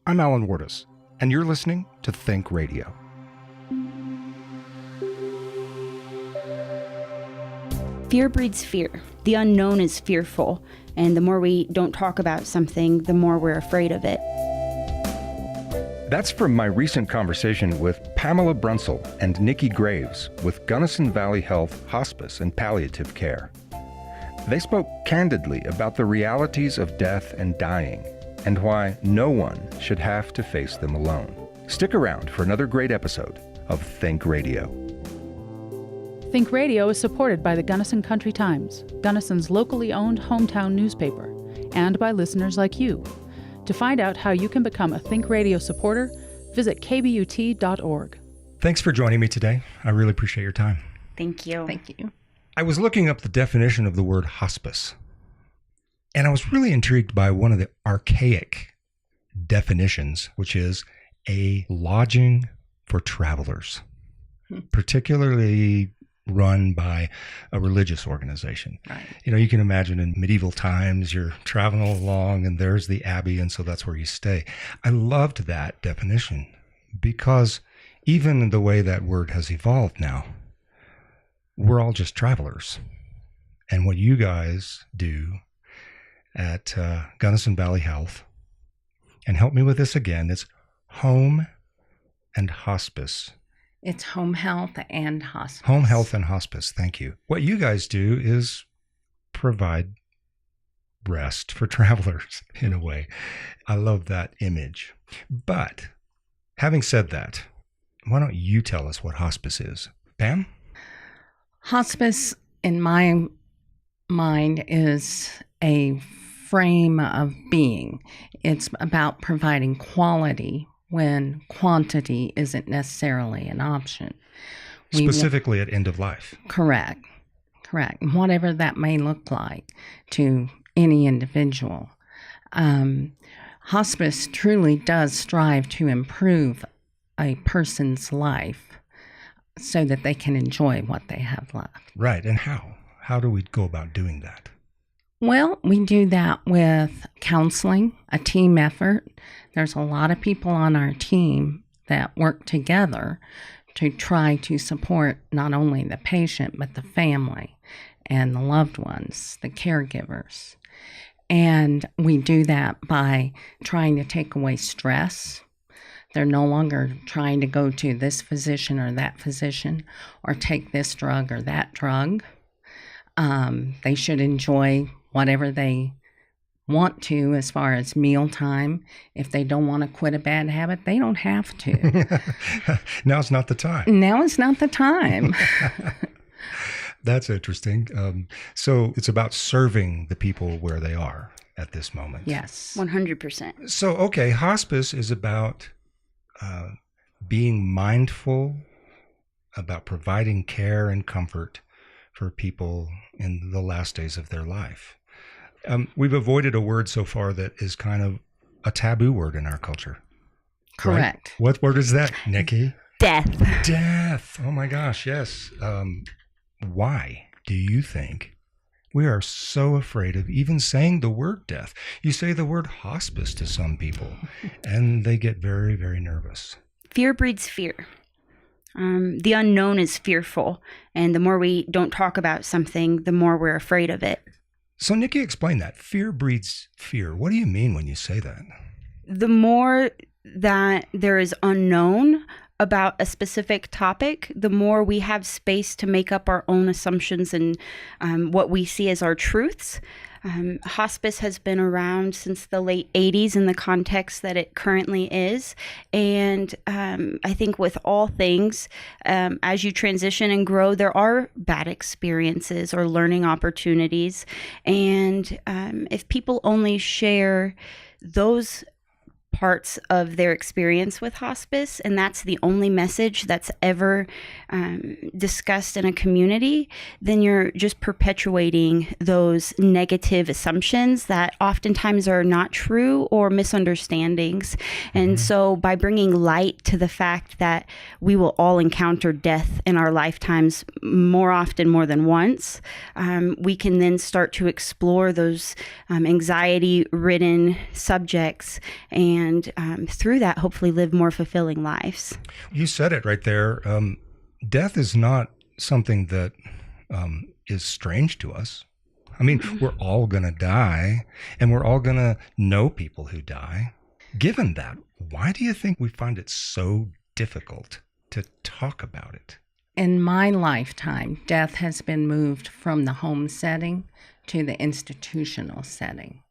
I'm Alan Wardis, and you're listening to ThinkRadio. Fear breeds fear. The unknown is fearful, and the more we don't talk about something, the more we're afraid of it. That's from my recent conversation with Pamela Brunsell and Nici Graves with Gunnison Valley Health Hospice and Palliative Care. They spoke candidly about the realities of death and dying, and why no one should have to face them alone. Stick around for another great episode of ThinkRadio. ThinkRadio is supported by the Gunnison Country Times, Gunnison's locally owned hometown newspaper, and by listeners like you. To find out how you can become a ThinkRadio supporter, visit kbut.org. Thanks for joining me today. I really appreciate your time. Thank you. Thank you. I was looking up the definition of the word hospice, and I was really intrigued by one of the archaic definitions, which is a lodging for travelers, particularly run by a religious organization. Right. You know, you can imagine in medieval times, you're traveling along and there's the abbey, and so that's where you stay. I loved that definition because even in the way that word has evolved now, we're all just travelers. And what you guys do at Gunnison Valley Health, and help me with this again, it's home and hospice. It's home health and hospice. Home health and hospice, thank you. What you guys do is provide rest for travelers in a way. I love that image. But having said that, why don't you tell us what hospice is? Pam? Hospice, in my mind, is a frame of being. It's about providing quality when quantity isn't necessarily an option. Specifically at end of life. Correct. Whatever that may look like to any individual. Hospice truly does strive to improve a person's life so that they can enjoy what they have left. Right. And how? How do we go about doing that? Well, we do that with counseling, a team effort. There's a lot of people on our team that work together to try to support not only the patient, but the family and the loved ones, the caregivers. And we do that by trying to take away stress. They're no longer trying to go to this physician or that physician or take this drug or that drug. They should enjoy whatever they want to as far as mealtime. If they don't want to quit a bad habit, they don't have to. Now's not the time. Now is not the time. That's interesting. So it's about serving the people where they are at this moment. Yes. 100%. So, okay, hospice is about being mindful about providing care and comfort for people in the last days of their life. We've avoided a word so far that is kind of a taboo word in our culture. Correct. Right? What word is that, Nici? Death. Death. Oh my gosh, yes. Why do you think we are so afraid of even saying the word death? You say the word hospice to some people, and they get very, very nervous. Fear breeds fear. The unknown is fearful, and the more we don't talk about something, the more we're afraid of it. So, Nici, explain that. Fear breeds fear. What do you mean when you say that? The more that there is unknown about a specific topic, the more we have space to make up our own assumptions and what we see as our truths. Hospice has been around since the late 80s in the context that it currently is. And I think with all things, as you transition and grow, there are bad experiences or learning opportunities. And if people only share those parts of their experience with hospice, and that's the only message that's ever discussed in a community, then you're just perpetuating those negative assumptions that oftentimes are not true or misunderstandings. And so by bringing light to the fact that we will all encounter death in our lifetimes more often, more than once, we can then start to explore those anxiety-ridden subjects and and through that, hopefully live more fulfilling lives. You said it right there. Death is not something that is strange to us. I mean, we're all going to die, and we're all going to know people who die. Given that, why do you think we find it so difficult to talk about it? In my lifetime, death has been moved from the home setting to the institutional setting.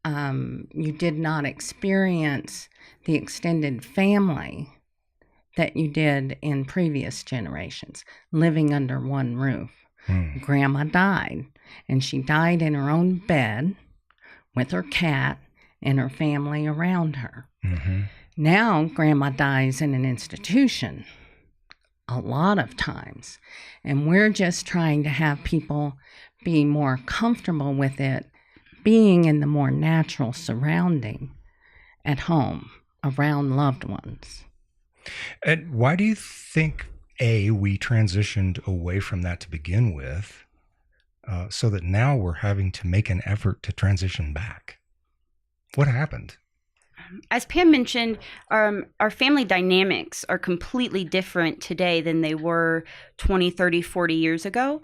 You did not experience the extended family that you did in previous generations, living under one roof. Grandma died, and she died in her own bed with her cat and her family around her. Now, Grandma dies in an institution a lot of times, and we're just trying to have people be more comfortable with it being in the more natural surrounding at home around loved ones. And why do you think, we transitioned away from that to begin with, so that now we're having to make an effort to transition back? What happened? As Pam mentioned, our family dynamics are completely different today than they were 20, 30, 40 years ago.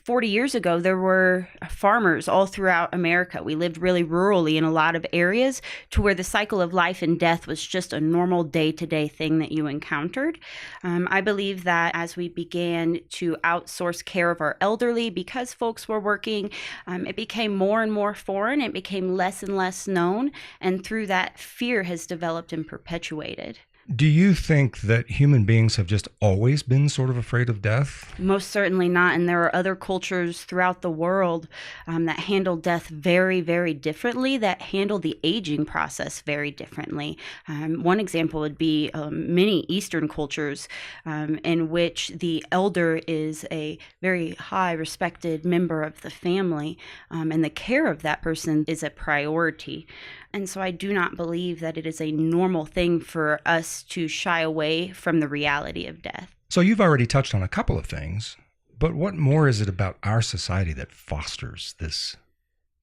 40 years ago, there were farmers all throughout America. We lived really rurally in a lot of areas to where the cycle of life and death was just a normal day-to-day thing that you encountered. I believe that as we began to outsource care of our elderly, because folks were working, it became more and more foreign. It became less and less known. And through that, fear has developed and perpetuated. Do you think that human beings have just always been sort of afraid of death? Most certainly not. And there are other cultures throughout the world that handle death very, very differently, that handle the aging process very differently. One example would be many Eastern cultures in which the elder is a very high respected member of the family, and the care of that person is a priority. And so I do not believe that it is a normal thing for us to shy away from the reality of death. So you've already touched on a couple of things, but what more is it about our society that fosters this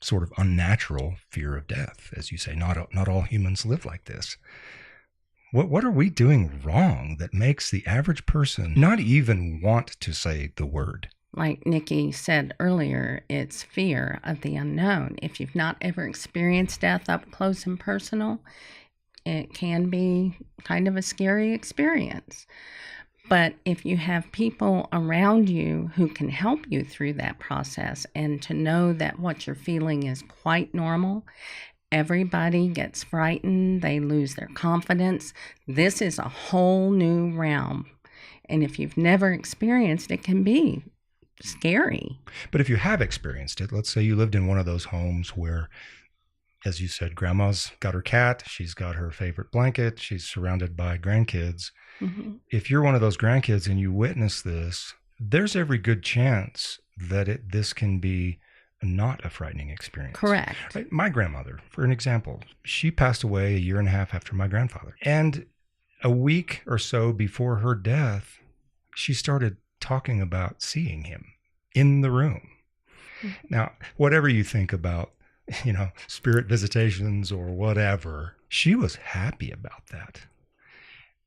sort of unnatural fear of death? As you say, not all humans live like this. What are we doing wrong that makes the average person not even want to say the word? Like Nici said earlier, it's fear of the unknown. If you've not ever experienced death up close and personal, it can be kind of a scary experience. But if you have people around you who can help you through that process, and to know that what you're feeling is quite normal, everybody gets frightened, they lose their confidence. This is a whole new realm. And if you've never experienced it, it can be scary. But if you have experienced it, let's say you lived in one of those homes where, as you said, grandma's got her cat, she's got her favorite blanket, she's surrounded by grandkids. If you're one of those grandkids and you witness this, there's every good chance that this can be not a frightening experience. Correct. Right? My grandmother, for an example, she passed away a year and a half after my grandfather. And a week or so before her death, she started talking about seeing him in the room. Now, whatever you think about, spirit visitations or whatever, she was happy about that.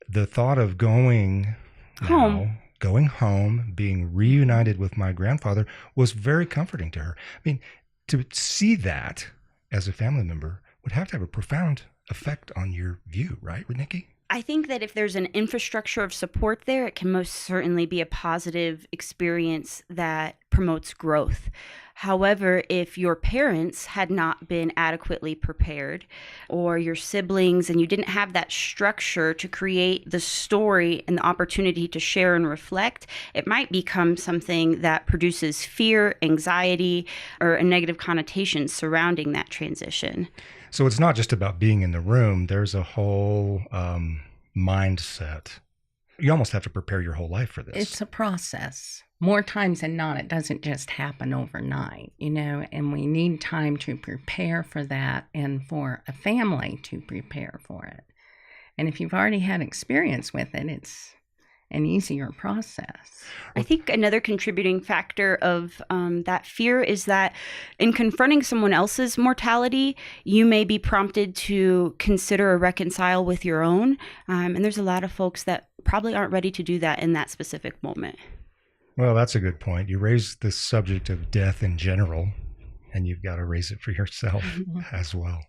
The thought of going home, being reunited with my grandfather was very comforting to her. I mean, to see that as a family member would have to have a profound effect on your view, right, Nici? I think that if there's an infrastructure of support there, it can most certainly be a positive experience that promotes growth. However, if your parents had not been adequately prepared, or your siblings, and you didn't have that structure to create the story and the opportunity to share and reflect, it might become something that produces fear, anxiety, or a negative connotation surrounding that transition. So it's not just about being in the room. There's a whole mindset. You almost have to prepare your whole life for this. It's a process. More times than not, it doesn't just happen overnight, and we need time to prepare for that and for a family to prepare for it. And if you've already had experience with it, an easier process. I think another contributing factor of that fear is that in confronting someone else's mortality, you may be prompted to consider or reconcile with your own. And there's a lot of folks that probably aren't ready to do that in that specific moment. Well, that's a good point. You raised the subject of death in general, and you've got to raise it for yourself as well.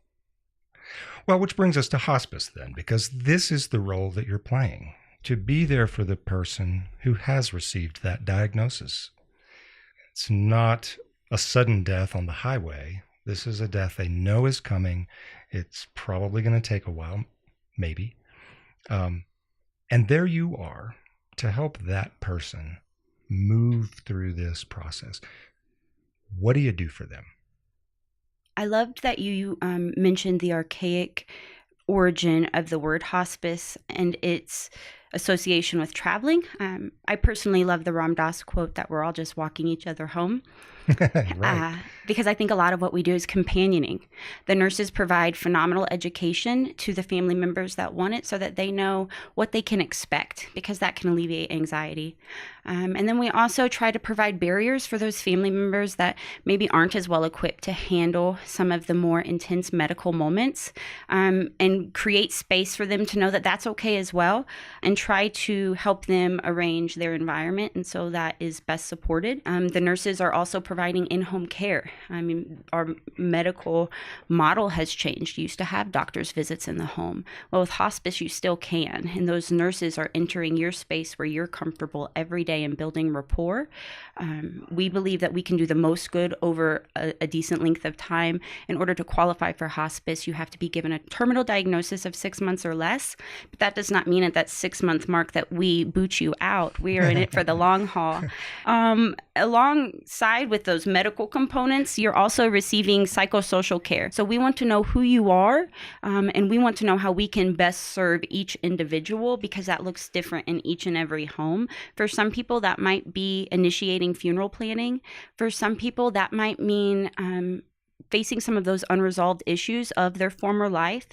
Well, which brings us to hospice then, because this is the role that you're playing, to be there for the person who has received that diagnosis. It's not a sudden death on the highway. This is a death they know is coming. It's probably going to take a while, maybe. And there you are to help that person move through this process. What do you do for them? I loved that you mentioned the archaic origin of the word hospice and its association with traveling. I personally love the Ram Dass quote that we're all just walking each other home. Right. Because I think a lot of what we do is companioning. The nurses provide phenomenal education to the family members that want it so that they know what they can expect, because that can alleviate anxiety. And then we also try to provide barriers for those family members that maybe aren't as well equipped to handle some of the more intense medical moments, and create space for them to know that that's okay as well, and try to help them arrange their environment and so that is best supported. The nurses are also providing in-home care. I mean, our medical model has changed. You used to have doctor's visits in the home. Well, with hospice, you still can. And those nurses are entering your space where you're comfortable every day and building rapport. We believe that we can do the most good over a decent length of time. In order to qualify for hospice, you have to be given a terminal diagnosis of 6 months or less. But that does not mean at that 6-month mark that we boot you out. We are in it for the long haul. Alongside with those medical components, you're also receiving psychosocial care. So we want to know who you are, and we want to know how we can best serve each individual, because that looks different in each and every home. For some people, that might be initiating funeral planning. For some people, that might mean facing some of those unresolved issues of their former life,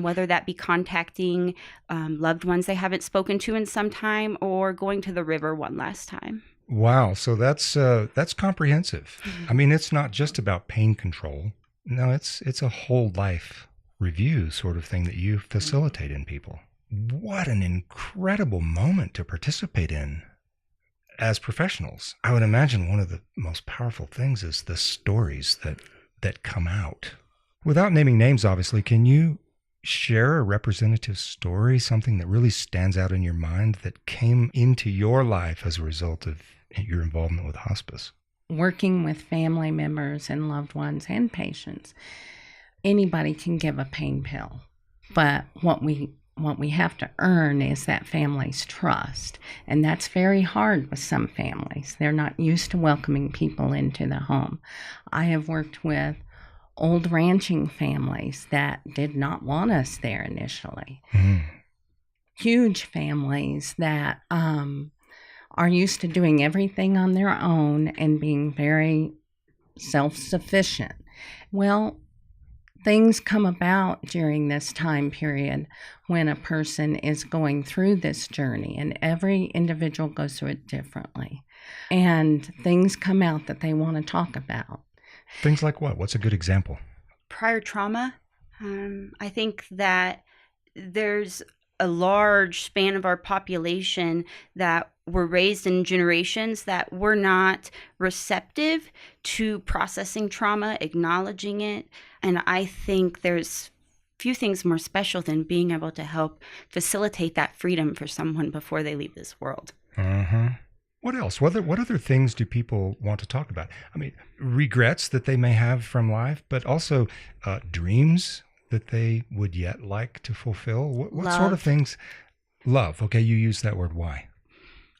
whether that be contacting loved ones they haven't spoken to in some time, or going to the river one last time. Wow. So that's comprehensive. I mean, it's not just about pain control. No, it's a whole life review sort of thing that you facilitate in people. What an incredible moment to participate in as professionals. I would imagine one of the most powerful things is the stories that come out. Without naming names, obviously, can you share a representative story, something that really stands out in your mind that came into your life as a result of your involvement with hospice? Working with family members and loved ones and patients, anybody can give a pain pill, but what we have to earn is that family's trust, and that's very hard with some families. They're not used to welcoming people into the home. I have worked with old ranching families that did not want us there initially. Mm-hmm. Huge families that are used to doing everything on their own and being very self-sufficient. Well, things come about during this time period when a person is going through this journey, and every individual goes through it differently. And things come out that they want to talk about. Things like what? What's a good example? Prior trauma. I think that there's a large span of our population that were raised in generations that were not receptive to processing trauma, acknowledging it. And I think there's few things more special than being able to help facilitate that freedom for someone before they leave this world. Uh-huh. What else? What other things do people want to talk about? I mean, regrets that they may have from life, but also dreams that they would yet like to fulfill. What sort of things? Love. Okay, you use that word. Why?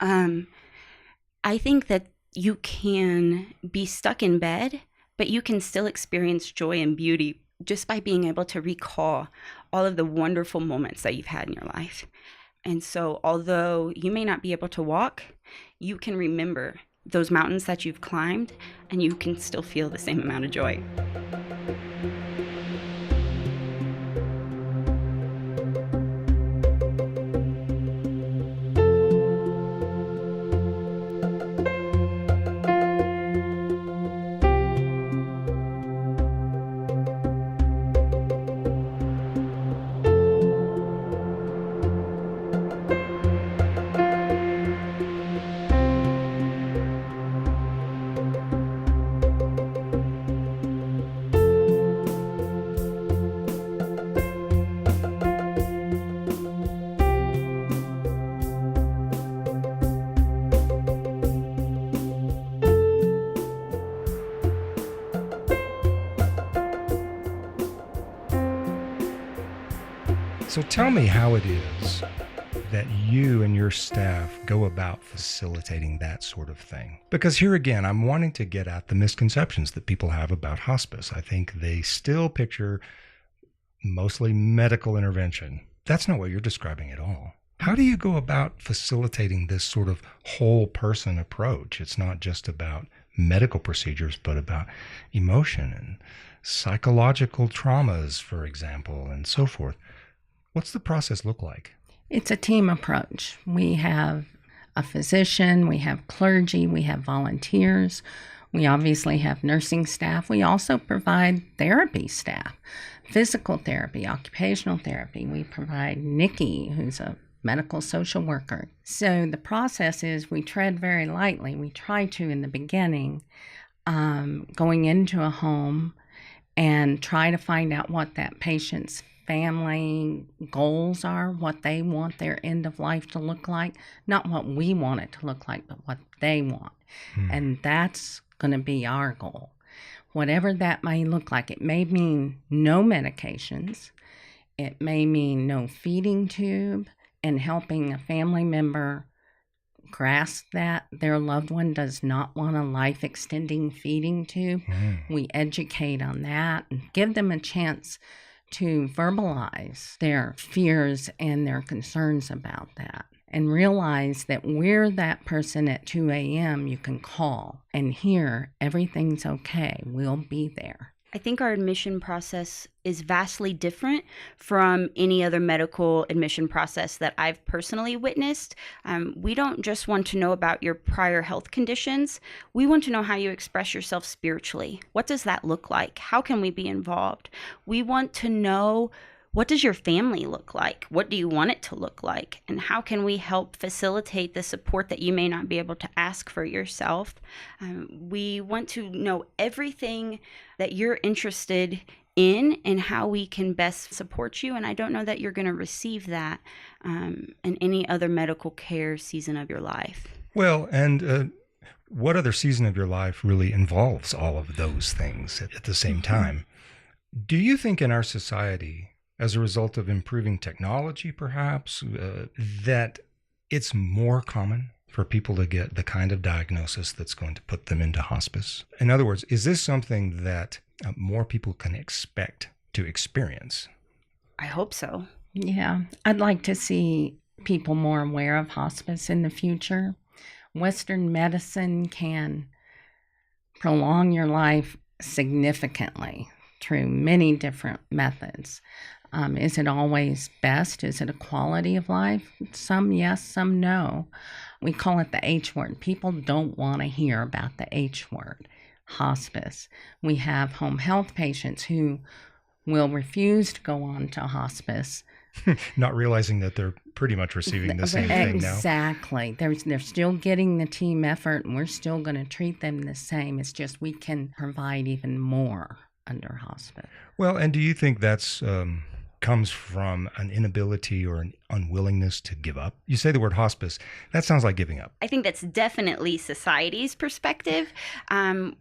I think that you can be stuck in bed, but you can still experience joy and beauty just by being able to recall all of the wonderful moments that you've had in your life. And so although you may not be able to walk, you can remember those mountains that you've climbed, and you can still feel the same amount of joy. So tell me how it is that you and your staff go about facilitating that sort of thing. Because here again, I'm wanting to get at the misconceptions that people have about hospice. I think they still picture mostly medical intervention. That's not what you're describing at all. How do you go about facilitating this sort of whole person approach? It's not just about medical procedures, but about emotion and psychological traumas, for example, and so forth. What's the process look like? It's a team approach. We have a physician, we have clergy, we have volunteers. We obviously have nursing staff. We also provide therapy staff, physical therapy, occupational therapy. We provide Nici, who's a medical social worker. So the process is we tread very lightly. We try to in the beginning, going into a home and try to find out what that patient's family goals are, what they want their end of life to look like, not what we want it to look like, but what they want. And that's going to be our goal. Whatever that may look like, it may mean no medications, it may mean no feeding tube, and helping a family member grasp that their loved one does not want a life-extending feeding tube. We educate on that and give them a chance to verbalize their fears and their concerns about that, and realize that we're that person at 2 a.m. you can call and hear everything's okay. We'll be there. I think our admission process is vastly different from any other medical admission process that I've personally witnessed. We don't just want to know about your prior health conditions. We want to know how you express yourself spiritually. What does that look like? How can we be involved? We want to know, what does your family look like? What do you want it to look like? And how can we help facilitate the support that you may not be able to ask for yourself? We want to know everything that you're interested in and how we can best support you. And I don't know that you're going to receive that in any other medical care season of your life. Well, and what other season of your life really involves all of those things at the same time? Do you think in our society, as a result of improving technology, perhaps, that it's more common for people to get the kind of diagnosis that's going to put them into hospice? In other words, is this something that more people can expect to experience? I hope so. Yeah, I'd like to see people more aware of hospice in the future. Western medicine can prolong your life significantly through many different methods. Is it always best? Is it a quality of life? Some yes, some no. We call it the H word. People don't want to hear about the H word, hospice. We have home health patients who will refuse to go on to hospice. Not realizing that they're pretty much receiving the same thing now. Exactly. They're still getting the team effort, and we're still going to treat them the same. It's just we can provide even more under hospice. Well, and do you think that's comes from an inability or an unwillingness to give up? You say the word hospice. That sounds like giving up. I think that's definitely society's perspective.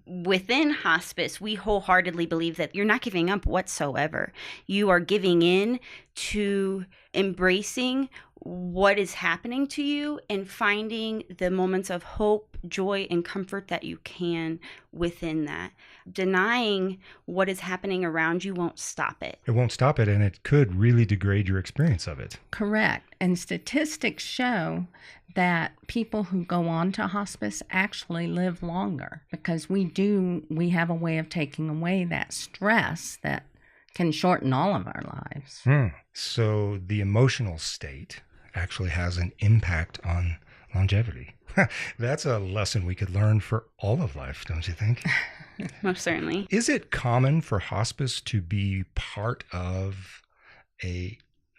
Within hospice, we wholeheartedly believe that you're not giving up whatsoever. You are giving in to embracing what is happening to you and finding the moments of hope, joy, and comfort that you can within that. Denying what is happening around you won't stop it. It won't stop it, and it could really degrade your experience of it. Correct. And statistics show that people who go on to hospice actually live longer because we have a way of taking away that stress that can shorten all of our lives. So the emotional state actually has an impact on longevity. That's a lesson we could learn for all of life, don't you think? Most certainly. Is it common for hospice to be part of a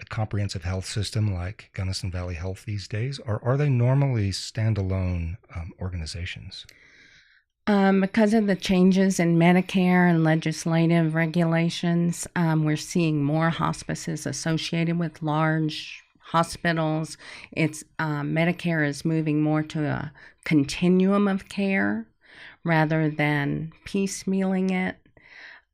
comprehensive health system like Gunnison Valley Health these days, or are they normally standalone organizations? Because of the changes in Medicare and legislative regulations, we're seeing more hospices associated with large hospitals. It's Medicare is moving more to a continuum of care rather than piecemealing it.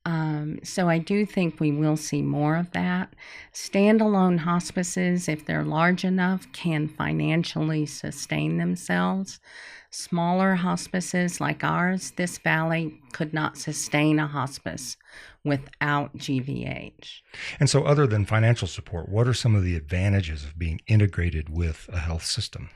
So I do think we will see more of that. Standalone hospices, if they're large enough, can financially sustain themselves. Smaller hospices like ours, this valley could not sustain a hospice without GVH. And so, other than financial support, what are some of the advantages of being integrated with a health system?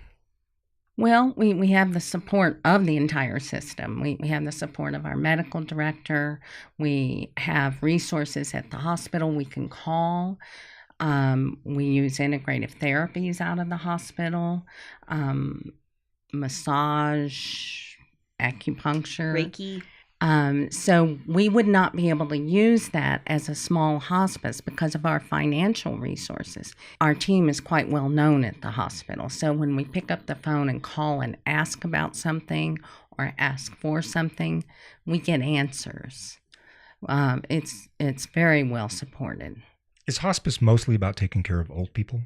Well, we have the support of the entire system. We have the support of our medical director. We have resources at the hospital we can call. We use integrative therapies out of the hospital, massage, acupuncture. Reiki. So we would not be able to use that as a small hospice because of our financial resources. Our team is quite well known at the hospital. So when we pick up the phone and call and ask about something or ask for something, we get answers. It's very well supported. Is hospice mostly about taking care of old people?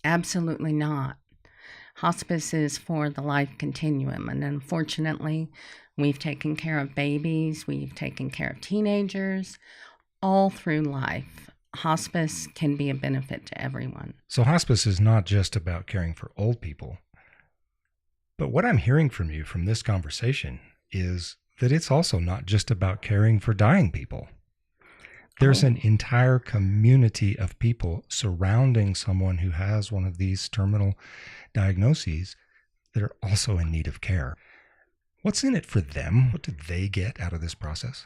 Absolutely not. Hospice is for the life continuum, and unfortunately, we've taken care of babies, we've taken care of teenagers, all through life. Hospice can be a benefit to everyone. So hospice is not just about caring for old people. But what I'm hearing from you from this conversation is that it's also not just about caring for dying people. There's an entire community of people surrounding someone who has one of these terminal diagnoses that are also in need of care. What's in it for them? What do they get out of this process?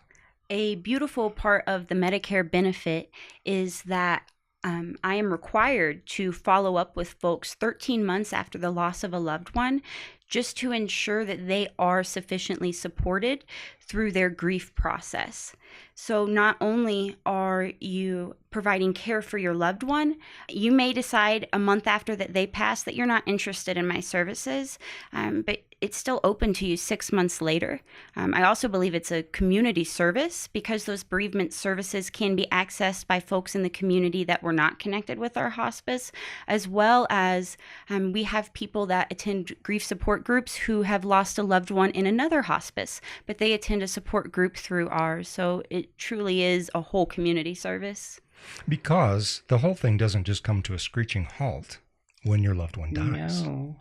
A beautiful part of the Medicare benefit is that I am required to follow up with folks 13 months after the loss of a loved one, just to ensure that they are sufficiently supported through their grief process. So not only are you providing care for your loved one, you may decide a month after that they pass that you're not interested in my services, but it's still open to you 6 months later. I also believe it's a community service because those bereavement services can be accessed by folks in the community that were not connected with our hospice, as well as we have people that attend grief support groups who have lost a loved one in another hospice, but they attend a support group through ours. So it truly is a whole community service. Because the whole thing doesn't just come to a screeching halt when your loved one dies. No.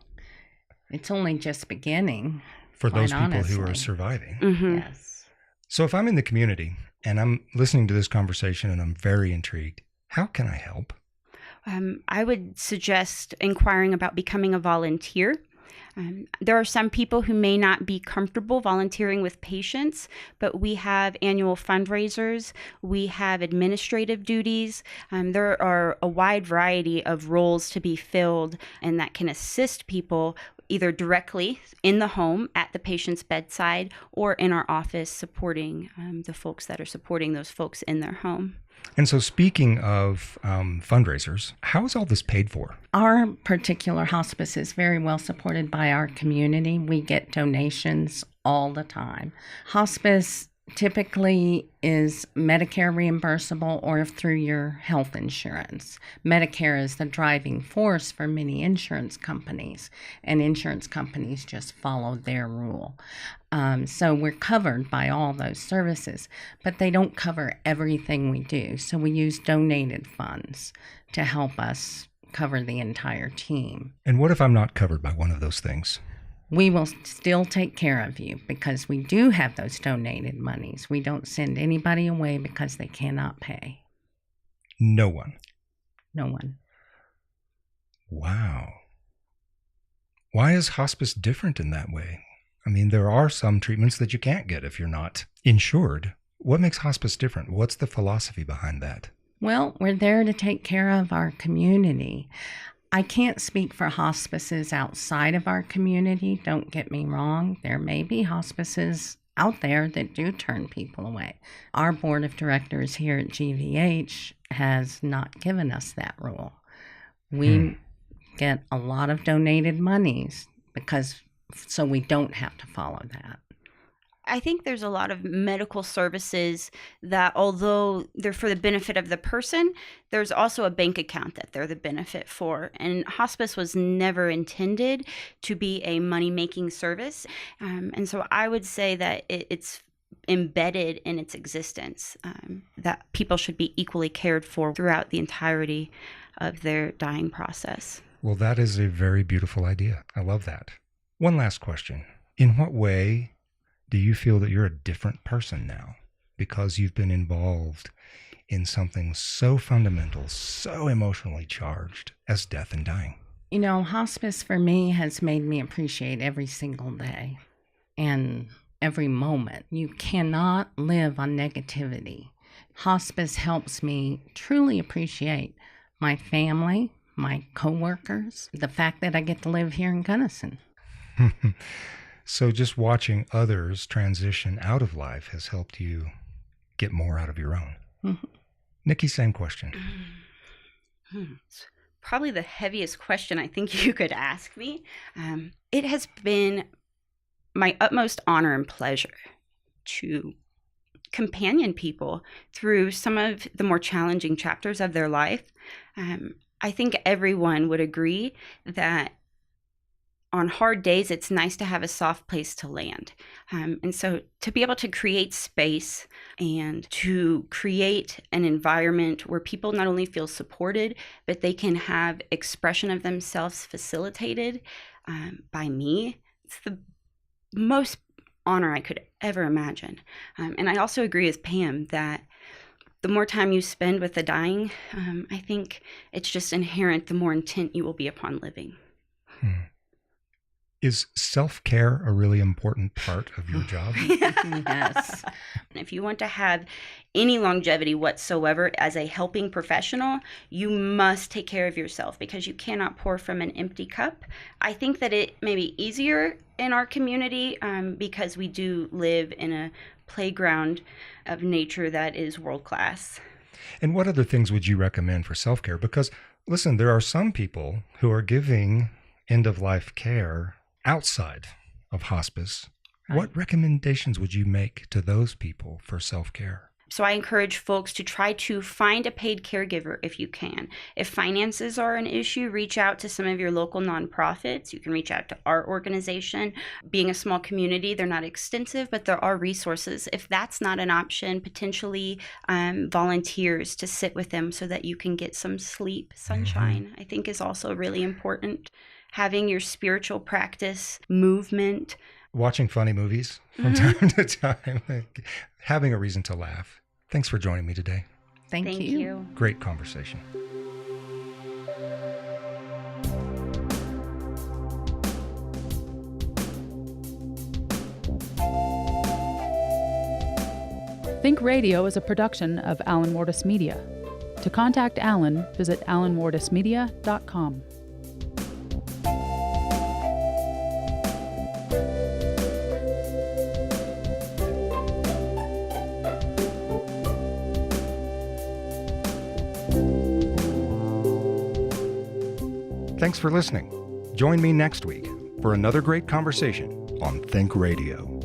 It's only just beginning. For those people honestly. who are surviving. Mm-hmm. Yes. So if I'm in the community and I'm listening to this conversation and I'm very intrigued, how can I help? I would suggest inquiring about becoming a volunteer. There are some people who may not be comfortable volunteering with patients, but we have annual fundraisers, we have administrative duties. There are a wide variety of roles to be filled and that can assist people either directly in the home at the patient's bedside or in our office supporting the folks that are supporting those folks in their home. And so speaking of fundraisers, how is all this paid for? Our particular hospice is very well supported by our community. We get donations all the time. Hospice typically is Medicare reimbursable or through your health insurance. Medicare is the driving force for many insurance companies, and insurance companies just follow their rule. So we're covered by all those services, but they don't cover everything we do. So we use donated funds to help us cover the entire team. And what if I'm not covered by one of those things? We will still take care of you because we do have those donated monies. We don't send anybody away because they cannot pay. No one. No one. Wow. Why is hospice different in that way? I mean, there are some treatments that you can't get if you're not insured. What makes hospice different? What's the philosophy behind that? Well, we're there to take care of our community. I can't speak for hospices outside of our community. Don't get me wrong. There may be hospices out there that do turn people away. Our board of directors here at GVH has not given us that rule. We get a lot of donated monies so we don't have to follow that. I think there's a lot of medical services that, although they're for the benefit of the person, there's also a bank account that they're the benefit for. And hospice was never intended to be a money-making service. And so I would say that it's embedded in its existence, that people should be equally cared for throughout the entirety of their dying process. Well, that is a very beautiful idea. I love that. One last question. In what way do you feel that you're a different person now because you've been involved in something so fundamental, so emotionally charged as death and dying? You know, hospice for me has made me appreciate every single day and every moment. You cannot live on negativity. Hospice helps me truly appreciate my family, my coworkers, the fact that I get to live here in Gunnison. So just watching others transition out of life has helped you get more out of your own. Mm-hmm. Nici, same question. It's probably the heaviest question I think you could ask me. It has been my utmost honor and pleasure to companion people through some of the more challenging chapters of their life. I think everyone would agree that on hard days, it's nice to have a soft place to land. And so to be able to create space and to create an environment where people not only feel supported, but they can have expression of themselves facilitated by me, it's the most honor I could ever imagine. And I also agree with Pam that the more time you spend with the dying, I think it's just inherent, the more intent you will be upon living. Is self-care a really important part of your job? Yes. If you want to have any longevity whatsoever as a helping professional, you must take care of yourself because you cannot pour from an empty cup. I think that it may be easier in our community because we do live in a playground of nature that is world-class. And what other things would you recommend for self-care? Because, listen, there are some people who are giving end-of-life care outside of hospice. Right. What recommendations would you make to those people for self-care? So I encourage folks to try to find a paid caregiver if you can. If finances are an issue, reach out to some of your local nonprofits. You can reach out to our organization. Being a small community, they're not extensive, but there are resources. If that's not an option, potentially volunteers to sit with them so that you can get some sleep. Sunshine, I think, is also really important. Having your spiritual practice, movement. Watching funny movies from time to time. Having a reason to laugh. Thanks for joining me today. Thank you. Great conversation. Think Radio is a production of Alan Wardis Media. To contact Alan, visit alanwardismedia.com. Thanks for listening. Join me next week for another great conversation on Think Radio.